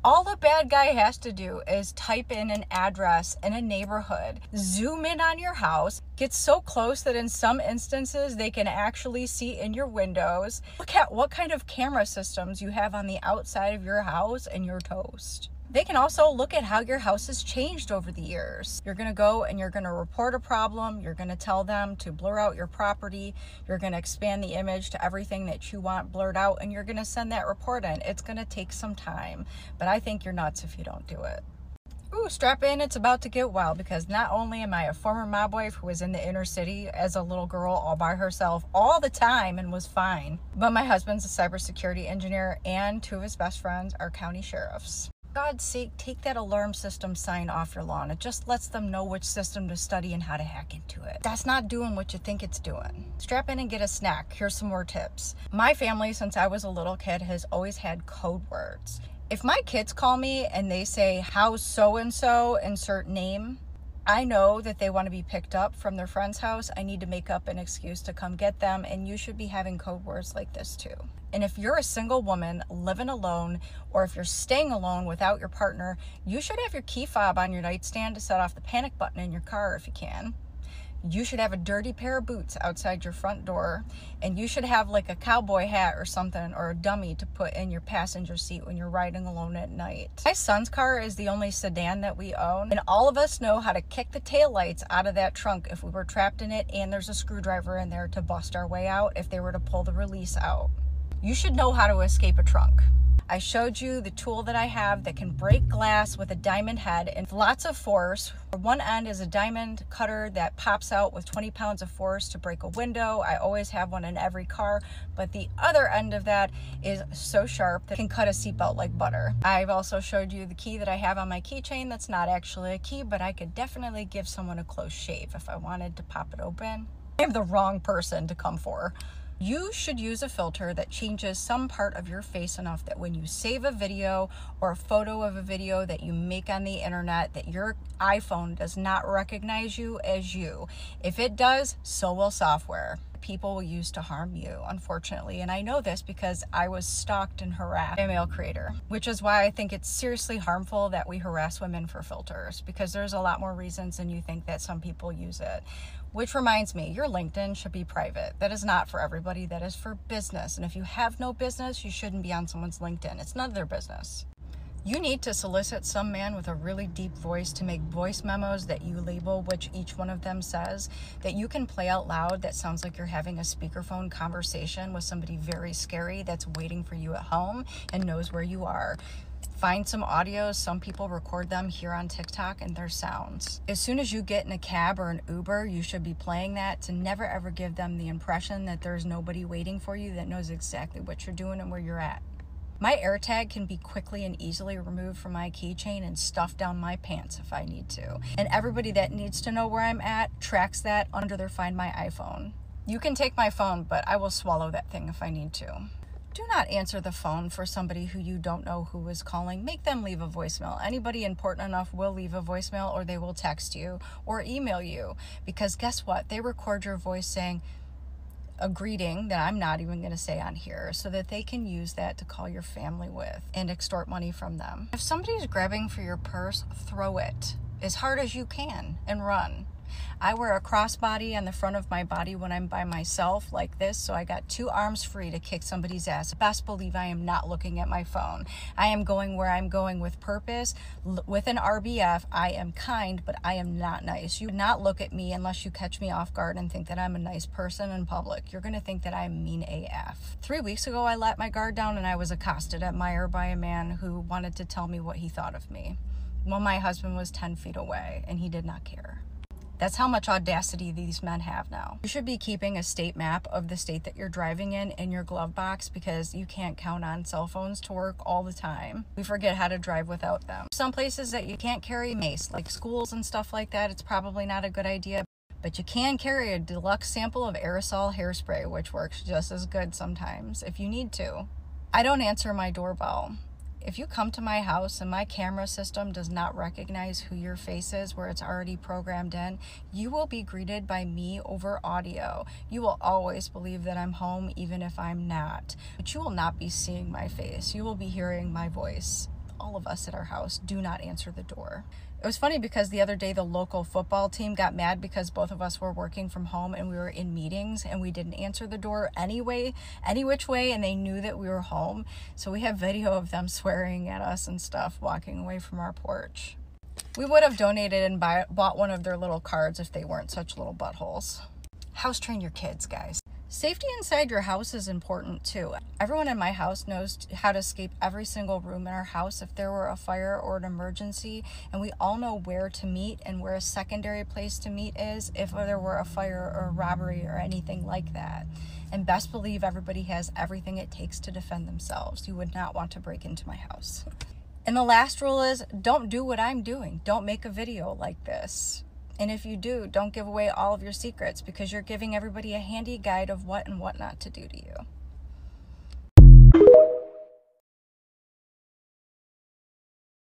All the bad guy has to do is type in an address in a neighborhood, zoom in on your house, get so close that in some instances they can actually see in your windows. Look at what kind of camera systems you have on the outside of your house, and you're toast. They can also look at how your house has changed over the years. You're gonna go and you're gonna report a problem. You're gonna tell them to blur out your property. You're gonna expand the image to everything that you want blurred out, and you're gonna send that report in. It's gonna take some time, but I think you're nuts if you don't do it. Ooh, strap in, it's about to get wild, because not only am I a former mob wife who was in the inner city as a little girl all by herself all the time and was fine, but my husband's a cybersecurity engineer and two of his best friends are county sheriffs. God's sake, take that alarm system sign off your lawn. It just lets them know which system to study and how to hack into it. That's not doing what you think it's doing. Strap in and get a snack. Here's some more tips. My family, since I was a little kid, has always had code words. If my kids call me and they say, how's so-and-so, insert name, I know that they want to be picked up from their friend's house. I need to make up an excuse to come get them, and you should be having code words like this too. And if you're a single woman living alone, or if you're staying alone without your partner, you should have your key fob on your nightstand to set off the panic button in your car if you can. You should have a dirty pair of boots outside your front door, and you should have like a cowboy hat or something, or a dummy to put in your passenger seat when you're riding alone at night. My son's car is the only sedan that we own, and all of us know how to kick the taillights out of that trunk if we were trapped in it, and there's a screwdriver in there to bust our way out if they were to pull the release out. You should know how to escape a trunk. I showed you the tool that I have that can break glass with a diamond head and lots of force. One end is a diamond cutter that pops out with 20 pounds of force to break a window. I always have one in every car, but the other end of that is so sharp that it can cut a seatbelt like butter. I've also showed you the key that I have on my keychain that's not actually a key, but I could definitely give someone a close shave if I wanted to pop it open. I'm the wrong person to come for. You should use a filter that changes some part of your face enough that when you save a video or a photo of a video that you make on the internet, that your iPhone does not recognize you as you. If it does, so will software. People will use to harm you, unfortunately. And I know this because I was stalked and harassed by a male creator, which is why I think it's seriously harmful that we harass women for filters, because there's a lot more reasons than you think that some people use it. Which reminds me, your LinkedIn should be private. That is not for everybody, that is for business. And if you have no business, you shouldn't be on someone's LinkedIn. It's none of their business. You need to solicit some man with a really deep voice to make voice memos that you label which each one of them says, that you can play out loud that sounds like you're having a speakerphone conversation with somebody very scary that's waiting for you at home and knows where you are. Find some audios. Some people record them here on TikTok and their sounds. As soon as you get in a cab or an Uber, you should be playing that to never ever give them the impression that there's nobody waiting for you that knows exactly what you're doing and where you're at. My AirTag can be quickly and easily removed from my keychain and stuffed down my pants if I need to. And everybody that needs to know where I'm at tracks that under their Find My iPhone. You can take my phone, but I will swallow that thing if I need to. Do not answer the phone for somebody who you don't know who is calling. Make them leave a voicemail. Anybody important enough will leave a voicemail, or they will text you or email you. Because guess what? They record your voice saying a greeting that I'm not even going to say on here, so that they can use that to call your family with and extort money from them. If somebody's grabbing for your purse, throw it as hard as you can and run. I wear a crossbody on the front of my body when I'm by myself like this, so I got two arms free to kick somebody's ass. Best believe I am not looking at my phone. I am going where I'm going with purpose. With an RBF, I am kind, but I am not nice. You do not look at me unless you catch me off guard and think that I'm a nice person in public. You're going to think that I'm mean AF. 3 weeks ago, I let my guard down and I was accosted at Meijer by a man who wanted to tell me what he thought of me. Well, my husband was 10 feet away and he did not care. That's how much audacity these men have now. You should be keeping a state map of the state that you're driving in your glove box, because you can't count on cell phones to work all the time. We forget how to drive without them. Some places that you can't carry mace, like schools and stuff like that, it's probably not a good idea. But you can carry a deluxe sample of aerosol hairspray, which works just as good sometimes if you need to. I don't answer my doorbell. If you come to my house and my camera system does not recognize who your face is where it's already programmed in, you will be greeted by me over audio. You will always believe that I'm home even if I'm not. But you will not be seeing my face. You will be hearing my voice all of us at our house, do not answer the door. It was funny because the other day the local football team got mad because both of us were working from home and we were in meetings and we didn't answer the door anyway, any which way, and they knew that we were home. So we have video of them swearing at us and stuff walking away from our porch. We would have donated and bought one of their little cards if they weren't such little buttholes. House train your kids, guys. Safety inside your house is important too. Everyone in my house knows how to escape every single room in our house if there were a fire or an emergency, and we all know where to meet and where a secondary place to meet is if there were a fire or a robbery or anything like that. And best believe everybody has everything it takes to defend themselves. You would not want to break into my house. And the last rule is, don't do what I'm doing. Don't make a video like this. And if you do, don't give away all of your secrets, because you're giving everybody a handy guide of what and what not to do to you.